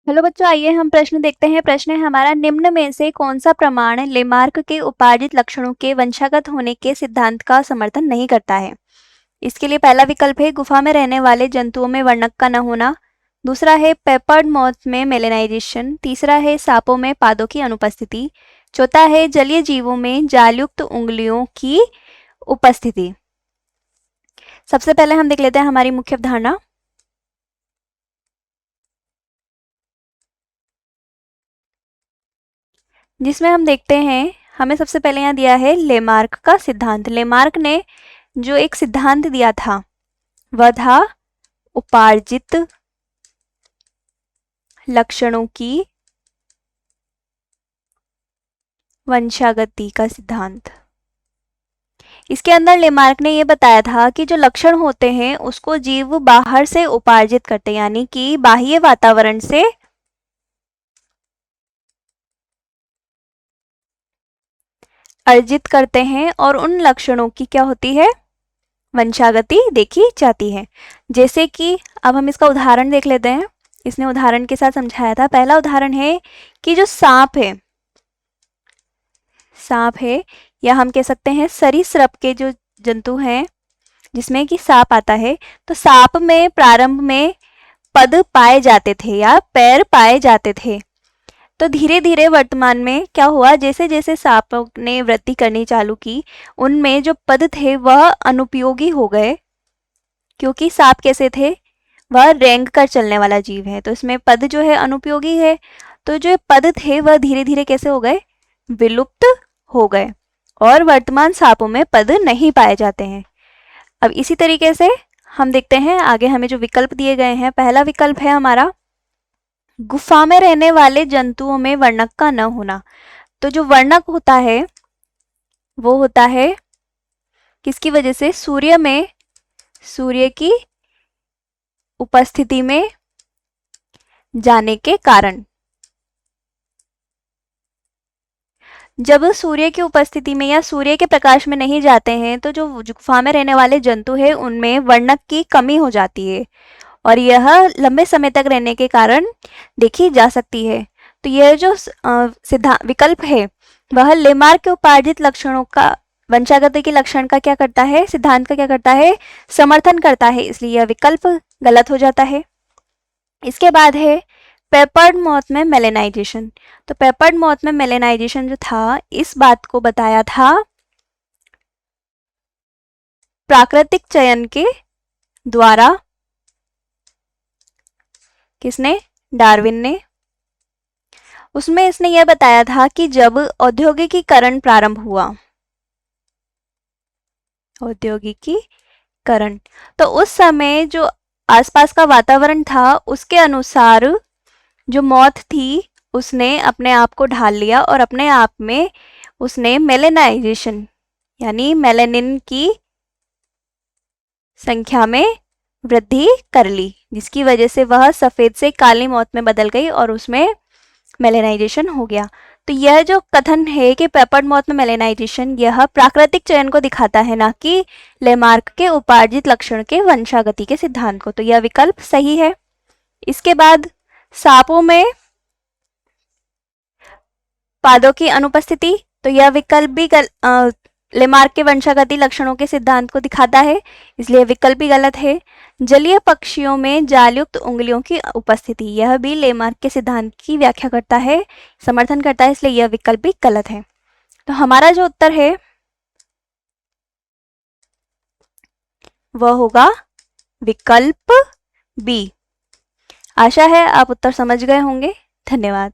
Hello बच्चों, आइए हम प्रश्न देखते हैं। प्रश्न है हमारा, निम्न में से कौन सा प्रमाण लेमार्क के उपार्जित लक्षणों के वंशागत होने के सिद्धांत का समर्थन नहीं करता है। इसके लिए पहला विकल्प है गुफा में रहने वाले जंतुओं में वर्णक का न होना, दूसरा है पेपर्ड मॉथ में मेलेनाइजेशन, तीसरा है सांपों में पादों की अनुपस्थिति, चौथा है जलीय जीवों में जालयुक्त उंगलियों की उपस्थिति। सबसे पहले हम देख लेते हैं हमारी मुख्य अवधारणा। जिसमें हम देखते हैं हमें सबसे पहले यहाँ दिया है लेमार्क का सिद्धांत। लेमार्क ने जो एक सिद्धांत दिया था वह था उपार्जित लक्षणों की वंशागति का सिद्धांत। इसके अंदर लेमार्क ने यह बताया था कि जो लक्षण होते हैं उसको जीव बाहर से उपार्जित करते हैं, यानी कि बाह्य वातावरण से अर्जित करते हैं और उन लक्षणों की क्या होती है, वंशागति देखी जाती है। जैसे कि अब हम इसका उदाहरण देख लेते हैं। इसने उदाहरण के साथ समझाया था। पहला उदाहरण है कि जो सांप है या हम कह सकते हैं सरीसृप के जो जंतु हैं जिसमें कि सांप आता है, तो सांप में प्रारंभ में पद पाए जाते थे या पैर पाए जाते थे। तो धीरे धीरे वर्तमान में क्या हुआ, जैसे जैसे सांपों ने वृद्धि करनी चालू की उनमें जो पद थे वह अनुपयोगी हो गए, क्योंकि सांप कैसे थे, वह रेंग कर चलने वाला जीव है, तो इसमें पद जो है अनुपयोगी है। तो जो पद थे वह धीरे धीरे कैसे हो गए, विलुप्त हो गए और वर्तमान सांपों में पद नहीं पाए जाते हैं। अब इसी तरीके से हम देखते हैं आगे हमें जो विकल्प दिए गए हैं। पहला विकल्प है हमारा गुफा में रहने वाले जंतुओं में वर्णक का न होना। तो जो वर्णक होता है वो होता है किसकी वजह से, सूर्य की उपस्थिति में जाने के कारण। जब सूर्य की उपस्थिति में या सूर्य के प्रकाश में नहीं जाते हैं तो जो गुफा में रहने वाले जंतु हैं उनमें वर्णक की कमी हो जाती है और यह लंबे समय तक रहने के कारण देखी जा सकती है। तो यह जो सिद्धांत विकल्प है वह लेमार्क के उपार्जित लक्षणों का वंशागति के लक्षण का क्या करता है, सिद्धांत का क्या करता है, समर्थन करता है, इसलिए यह विकल्प गलत हो जाता है। इसके बाद है पेपर्ड मॉथ में मेलेनाइजेशन। तो पेपर्ड मॉथ में मेलेनाइजेशन जो था इस बात को बताया था प्राकृतिक चयन के द्वारा। किसने, डार्विन ने। उसमें इसने यह बताया था कि जब औद्योगिकीकरण प्रारंभ हुआ, औद्योगिकीकरण, तो उस समय जो आसपास का वातावरण था उसके अनुसार जो मॉथ थी उसने अपने आप को ढाल लिया और अपने आप में उसने मेलेनाइजेशन यानी मेलेनिन की संख्या में वृद्धि कर ली, जिसकी वजह से वह सफेद से काली मौत में बदल गई और उसमें मेलेनाइजेशन हो गया। तो यह जो कथन है कि पेपर्ड मॉथ में मेलेनाइजेशन, यह प्राकृतिक चयन को दिखाता है, ना कि लेमार्क के उपार्जित लक्षण के वंशागति के सिद्धांत को। तो यह विकल्प सही है। इसके बाद सांपों में पादों की अनुपस्थिति, तो यह विकल्प भी लेमार्क के वंशागति लक्षणों के सिद्धांत को दिखाता है, इसलिए विकल्प भी गलत है। जलीय पक्षियों में जालयुक्त उंगलियों की उपस्थिति, यह भी लेमार्क के सिद्धांत की व्याख्या करता है, समर्थन करता है, इसलिए यह विकल्प भी गलत है। तो हमारा जो उत्तर है वह होगा विकल्प बी। आशा है आप उत्तर समझ गए होंगे। धन्यवाद।